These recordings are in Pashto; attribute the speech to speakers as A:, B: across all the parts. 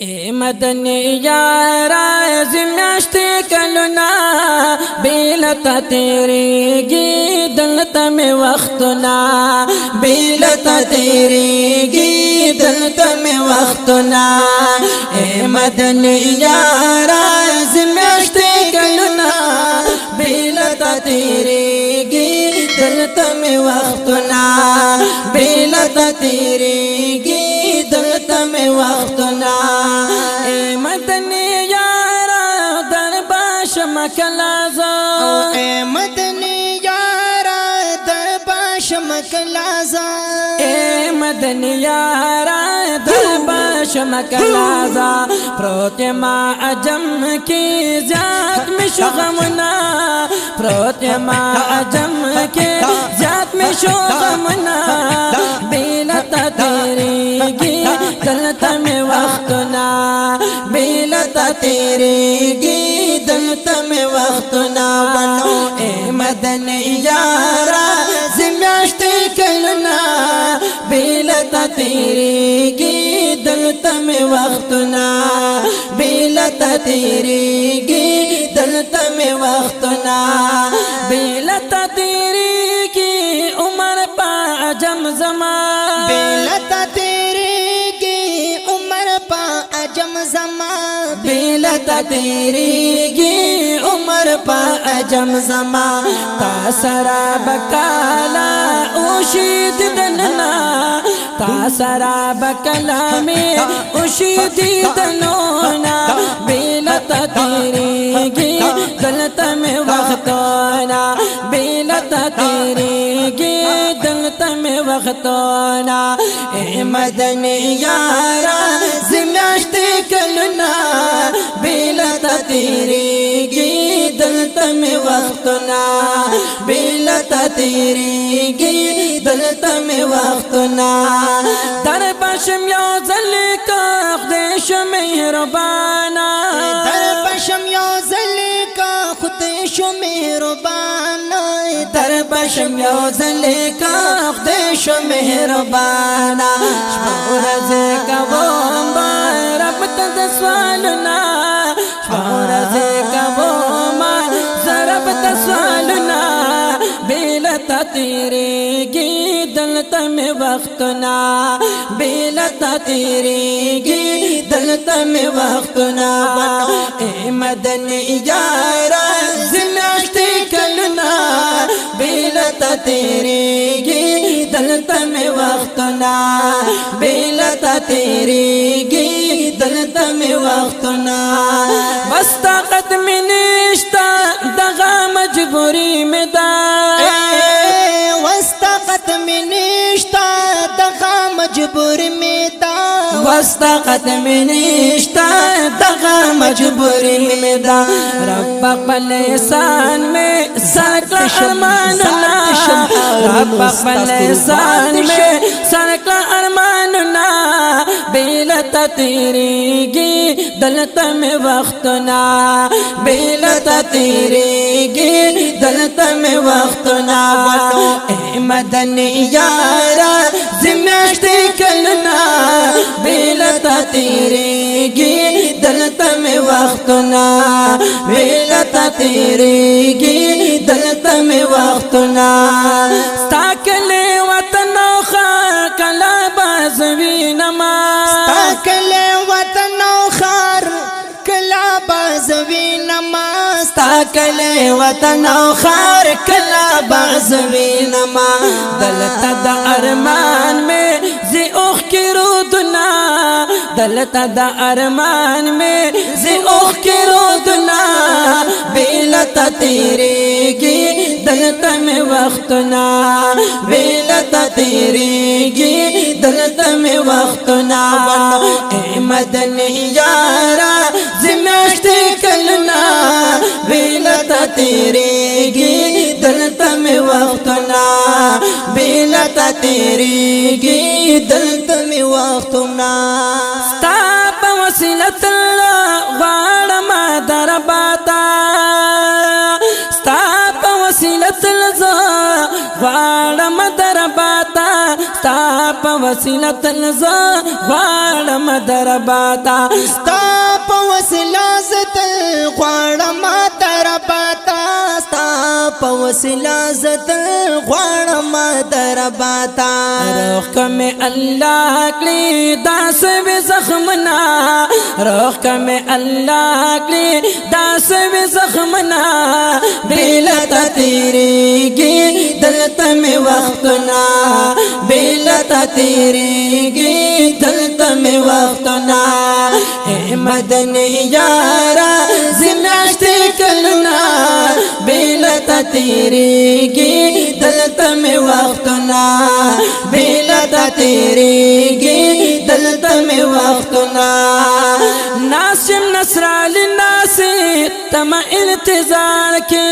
A: اے مدنی یارا زمیاشتی کلنا بیلتا تیری گی دلتا میں وقتنا بیلتا تیری گی دلتا میں وقتنا اے مدنی یارا زمیاشتی کلنا بیلتا تیری گی دلتا میں وقتنا بیلتا تیری گی دلتا میں وقتنا اے مدنی یارا درباش مکلازا
B: اے مدنی یارا درباش مکلازا
A: اے مدنی یارا درباش مکلازا پروت ما عجم کی ذات میں شغمنا پروت ما عجم کی ذات میں شغمنا بیلتا تیری گی دلتا میں وقتنا بیلتا تیری گی دلتا میں وقتنا اے مدنی یارا زمیاشتی کلنا بیلتا تیری گی دلتا میں وقتنا بیلتا تیری گی دلتا میں وقتنا بیلتا تیری گی عمر پا عجم زمان
B: بیلتا تیری گی عمر پا عجم زمان
A: بیلتا تیری گی عمر پا عجم زمان تا سراب کالا اوشید دننا تا سراب کلامی اوشید دنونا بیلتا تیری گی دلتا میں وقتونا بیلتا تیری گی دلتا میں وقتونا اے مدنی یارا زمیاشتی کلنا بیلتا تیری گی دلتا میں وقتنا بیلتا تیری گی دلتا میں وقتنا در بشم یو ذلی کا خدیش مہربانا
B: در بشم یو ذلی کا خدیش مہربانا
A: در بشم یو ذلی کا خدیش مہربانا شپورز کا بومبا رب تد سوالنا شپورز کا بومبا رب تد سوالنا بیلتا تیری گی دلتا میں وقتنا بیلتا تیری گی دلتا میں وقتنا اے مدنی یارا زمیاشتی کلنا بیلتا تیری گی دلتا میں وقتنا بیلتا تیری گی دلتا میں وقتنا بس طاقت میں نشتا دغا مجبوری میں دا
B: وسطاقت میں نشتا دغا مجبور میں دا
A: وسطاقت میں نشتا دغا مجبوری میں دا رب اقبل احسان میں سرکا ارماننا رب اقبل احسان میں سرکا ارماننا بیلتا تیری گی دلتا میں وقتنا بیلتا تیری گی دلتا میں وقتنا اے مدنی یارا زمیاشتی کلنا بیلتا تیری گی دلتا میں وقتنا بیلتا تیری گی دلتا میں وقتنا ستاکلے وطن و خار کلا بازوی نماز
B: ستاکلے وطن و خار کلا بازوی نماز
A: ستاکلے وطن و خار کلا بازوی نماز دلتا دا ارمان میں زی اوخ کی رودنا دلتا دا ارمان میں زی اوخ کی رودنا بیلتا تیری گی دلتا میں وقتنا بیلتا تیری گی دلتا میں وقتنا اے مدنی یارا زمیاشتی کلنا بیلتا تیری گی دلتا میں وقتنا بیلتا تیری گی دلتا میں وقتنا ستا پا وسیلت اللہ غارم درباتا ستا پا وسیلت اللہ غارم درباتا ستا پا وسیله تلزا غواړم درباتا
B: ستا په وسیله زه تل غواړم درباتا ستا په وسیله زه تل غواړم درباتا
A: روح کمه الله کلی داس به زخمنا روح کمه الله کلی داس به زخمنا بیلتا تیریږي دلته می وختنا بیلتا تیریږي دلته می وختنا اے مدنی یارا زمیاشت کلنا بیلتا تیریږي دلته می وختنا بیلتا تیریږي دلته می وختنا ناسم نصرالی ناسی تم انتظار کے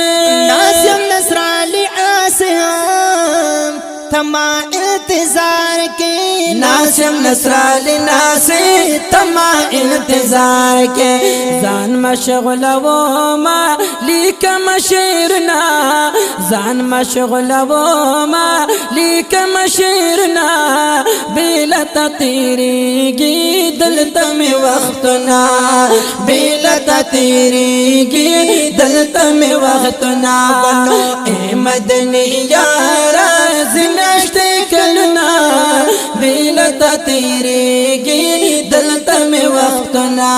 B: ناسم نصرالی آسیم تما انتظار کے
A: ناسم نصرالی ناسی تما انتظار کے زان مشغول و ما لیک مشیرنا زان مشغول و ما لیک مشیرنا بیلتا تیریږي دلته می وختنا بیلتا تیریږي دلته می وختنا اے مدنی یارا زمیاشت کلنا بیلتا تیریږي دلته می وختنا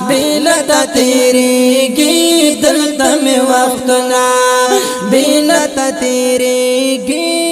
A: بیلتا تیریږي دلته می وختنا بیلتا تیریږي